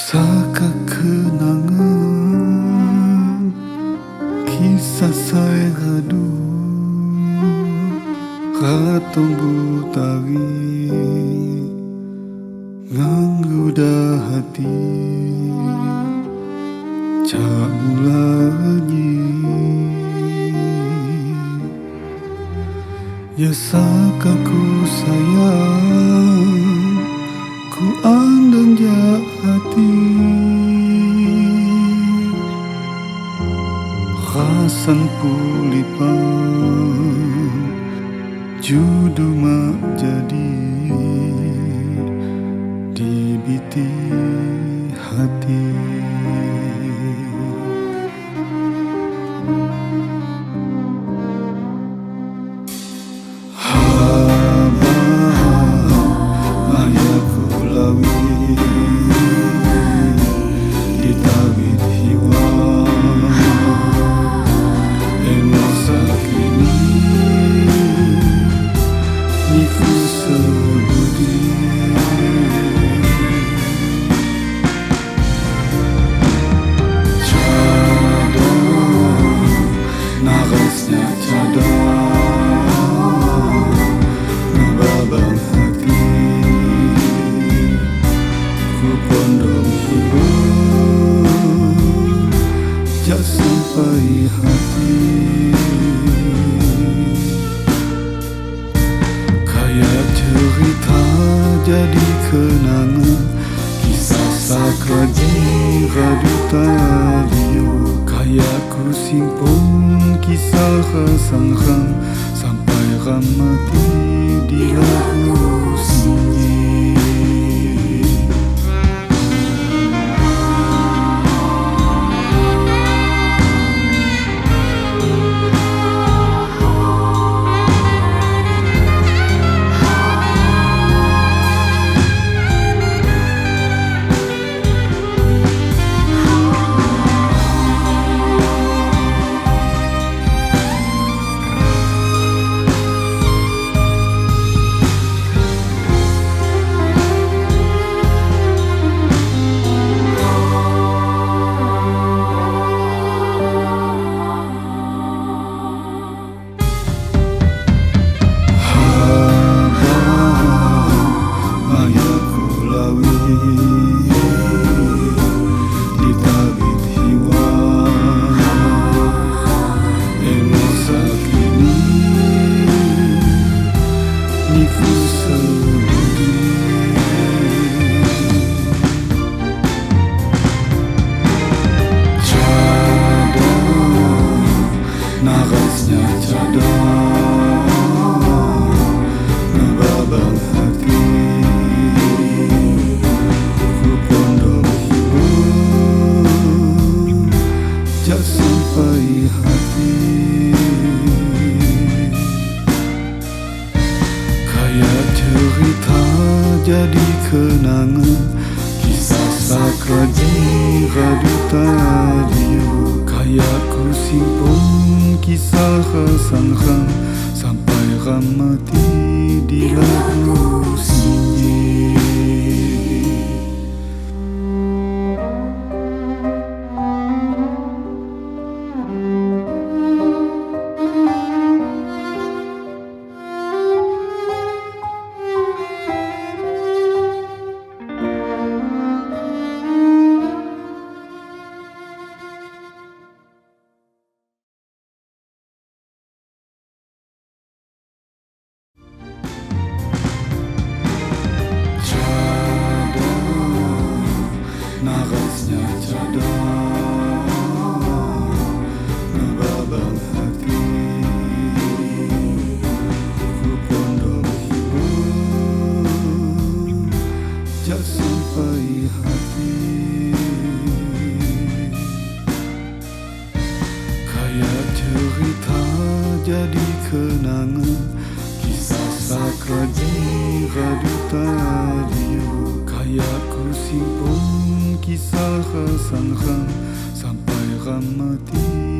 Saka kenangan kisah saya ngadu katong butari ngangguda hati cak mulanya ya saka ku sayang ku andang ja hati rasan pulipan judu mak jadi di biti hati. Sampai hati kayak cerita jadi kenangan kisah sakraji raduta dia kayak ku simpan kisah kesangkan sampai ramati di lagu sunyi. Narasnya cadang ngebabang hati ku pondok hilang jak sampai hati kayak cerita jadi kenangan kisah sakraji raduta dia kayak ku simpan kisah kesangkan sampai ramati di lagu sunyi. Narasnya cadang ngebabang hati ku pondok hilang jak sampai hati kayak cerita jadi kenangan kisah sakraji raduta dia kayak ku simpan kisah kesangkan sampai ramati